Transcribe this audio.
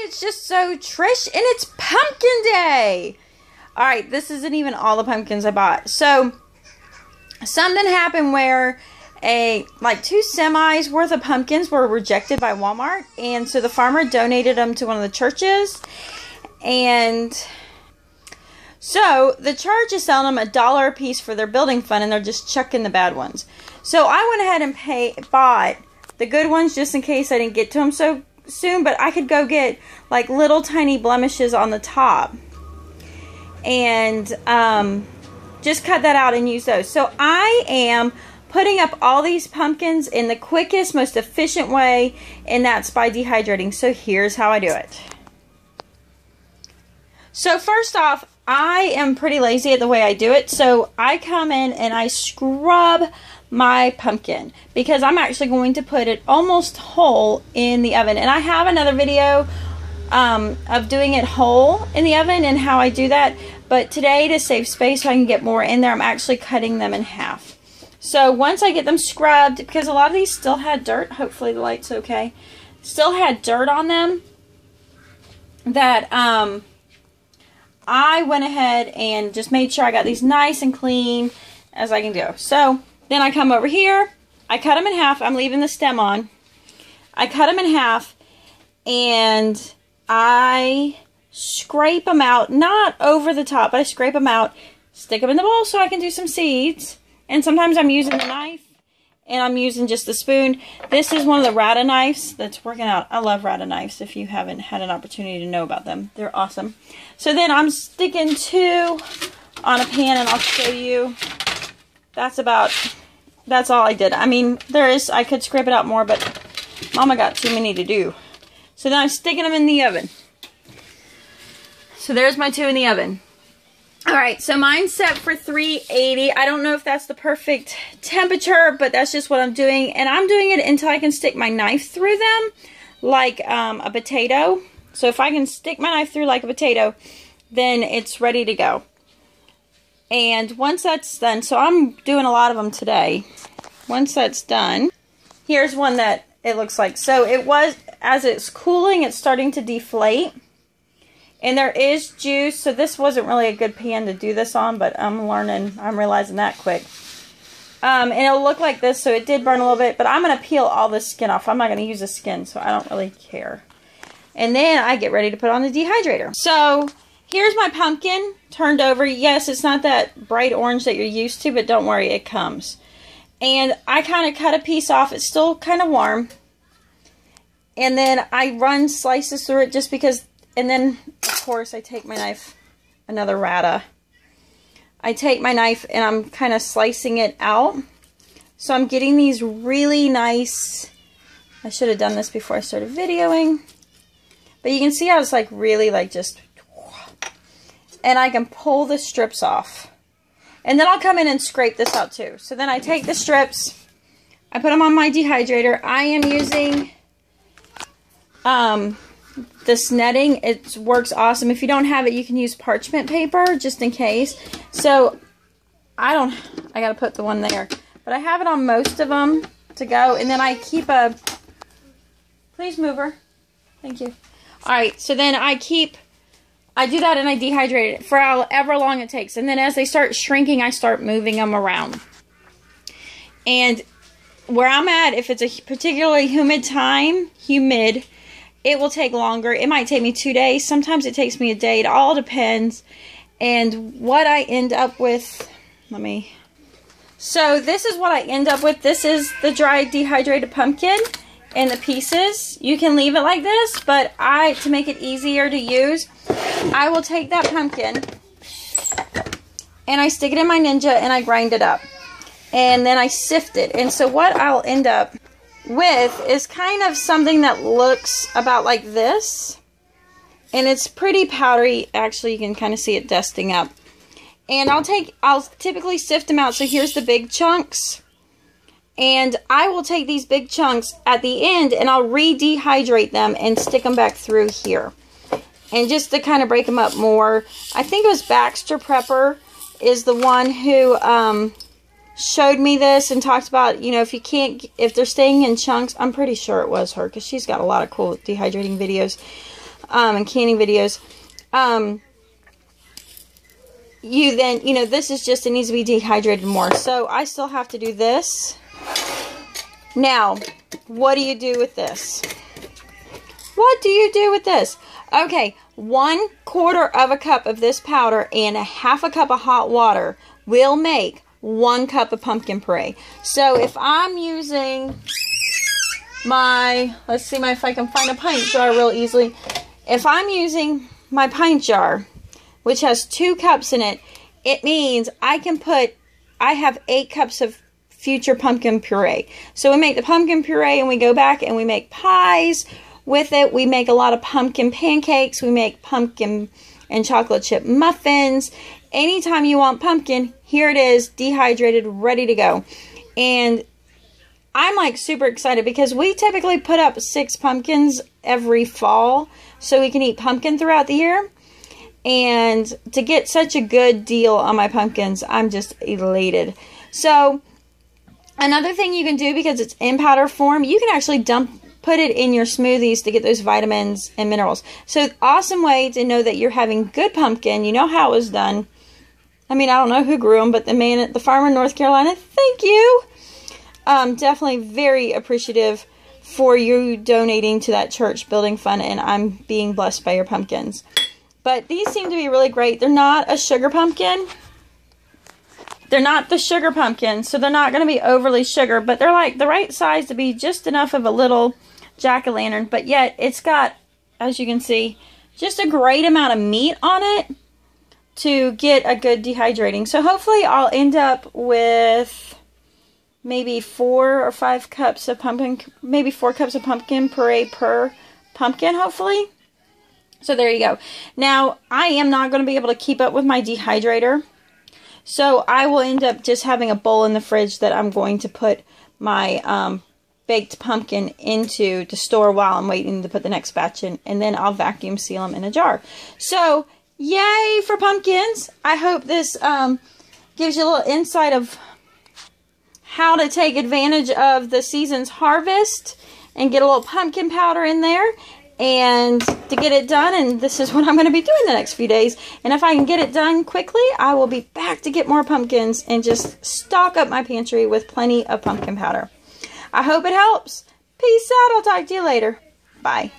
it's just so Trish, and it's pumpkin day. All right, this isn't even all the pumpkins I bought. So something happened where like 2 semis worth of pumpkins were rejected by Walmart, and so the farmer donated them to one of the churches, and so the church is selling them $1 a piece for their building fund, and they're just chucking the bad ones. So I went ahead and bought the good ones just in case I didn't get to them so soon, but I could go get like little tiny blemishes on the top and just cut that out and use those. So I am putting up all these pumpkins in the quickest, most efficient way, and that's by dehydrating. So here's how I do it. So first off, I am pretty lazy at the way I do it. So I come in and I scrub my pumpkin because I'm actually going to put it almost whole in the oven. And I have another video of doing it whole in the oven and how I do that. But today, to save space so I can get more in there, I'm actually cutting them in half. So once I get them scrubbed, because a lot of these still had dirt, hopefully the light's okay, still had dirt on them, that I went ahead and just made sure I got these nice and clean as I can do. So then I come over here, I cut them in half, I'm leaving the stem on, I cut them in half, and I scrape them out, not over the top, but I scrape them out, stick them in the bowl so I can do some seeds. And sometimes I'm using the knife, and I'm using just the spoon. This is one of the Rata knives that's working out. I love Rata knives if you haven't had an opportunity to know about them. They're awesome. So then I'm sticking 2 on a pan, and I'll show you. That's all I did. I mean, I could scrape it out more, but Mama got too many to do. So then I'm sticking them in the oven. So there's my 2 in the oven. Alright, so mine's set for 380. I don't know if that's the perfect temperature, but that's just what I'm doing. And I'm doing it until I can stick my knife through them like a potato. So if I can stick my knife through like a potato, then it's ready to go. And once that's done, so I'm doing a lot of them today. Once that's done, here's one that it looks like. So it was, as it's cooling, it's starting to deflate. And there is juice, so this wasn't really a good pan to do this on, but I'm realizing that quick. And it'll look like this, so it did burn a little bit, but I'm going to peel all the skin off. I'm not going to use the skin, so I don't really care. And then I get ready to put on the dehydrator. So here's my pumpkin turned over. Yes, it's not that bright orange that you're used to, but don't worry, it comes. And I kind of cut a piece off. It's still kind of warm. And then I run slices through it just because... And then, of course, I take my knife, another Rata. I take my knife and I'm kind of slicing it out. So I'm getting these really nice, I should have done this before I started videoing. But you can see how it's like really like just, and I can pull the strips off. And then I'll come in and scrape this out too. So then I take the strips, I put them on my dehydrator. I am using this netting. It works awesome. If you don't have it, you can use parchment paper just in case. So I gotta put the one there, but I have it on most of them to go. And then I keep please move her, thank you. All right, so then I do that and I dehydrate it for however long it takes. And then as they start shrinking, I start moving them around. And where I'm at, if it's a particularly humid, it will take longer. It might take me 2 days. Sometimes it takes me a day. It all depends. And what I end up with, so this is what I end up with. This is the dried dehydrated pumpkin in the pieces. You can leave it like this, but to make it easier to use, I will take that pumpkin and I stick it in my Ninja and I grind it up. And then I sift it. And so what I'll end up with is kind of something that looks about like this, and it's pretty powdery. Actually, you can kind of see it dusting up. And I'll typically sift them out. So here's the big chunks, and I will take these big chunks at the end and I'll re-dehydrate them and stick them back through here, and just to kind of break them up more. I think it was Baxter Prepper is the one who showed me this and talked about, you know, if they're staying in chunks. I'm pretty sure it was her because she's got a lot of cool dehydrating videos. and canning videos, you then, you know, this is just, it needs to be dehydrated more. So I still have to do this. Now, what do you do with this? What do you do with this? Okay, 1/4 cup of this powder and 1/2 cup of hot water will make 1 cup of pumpkin puree. So if I'm using my, let's see if I can find a pint jar real easily. If I'm using my pint jar, which has 2 cups in it, it means I have 8 cups of future pumpkin puree. So we make the pumpkin puree and we go back and we make pies with it. We make a lot of pumpkin pancakes. We make pumpkin and chocolate chip muffins. Anytime you want pumpkin, here it is, dehydrated, ready to go. And I'm like super excited because we typically put up 6 pumpkins every fall so we can eat pumpkin throughout the year. And to get such a good deal on my pumpkins, I'm just elated. So another thing you can do, because it's in powder form, you can actually put it in your smoothies to get those vitamins and minerals. So awesome way to know that you're having good pumpkin. You know how it was done. I mean, I don't know who grew them, but the farmer in North Carolina, thank you. Definitely very appreciative for you donating to that church building fund, and I'm being blessed by your pumpkins. But these seem to be really great. They're not a sugar pumpkin. They're not the sugar pumpkin, so they're not going to be overly sugar, but they're like the right size to be just enough of a little jack-o'-lantern, but yet it's got, as you can see, just a great amount of meat on it to get a good dehydrating. So hopefully I'll end up with maybe 4 or 5 cups of pumpkin, maybe 4 cups of pumpkin puree per pumpkin, hopefully. So there you go. Now, I am not going to be able to keep up with my dehydrator. So I will end up just having a bowl in the fridge that I'm going to put my baked pumpkin into to store while I'm waiting to put the next batch in. And then I'll vacuum seal them in a jar. So, yay for pumpkins. I hope this gives you a little insight of how to take advantage of the season's harvest and get a little pumpkin powder in there and to get it done. And this is what I'm going to be doing the next few days. And if I can get it done quickly, I will be back to get more pumpkins and just stock up my pantry with plenty of pumpkin powder. I hope it helps. Peace out. I'll talk to you later. Bye.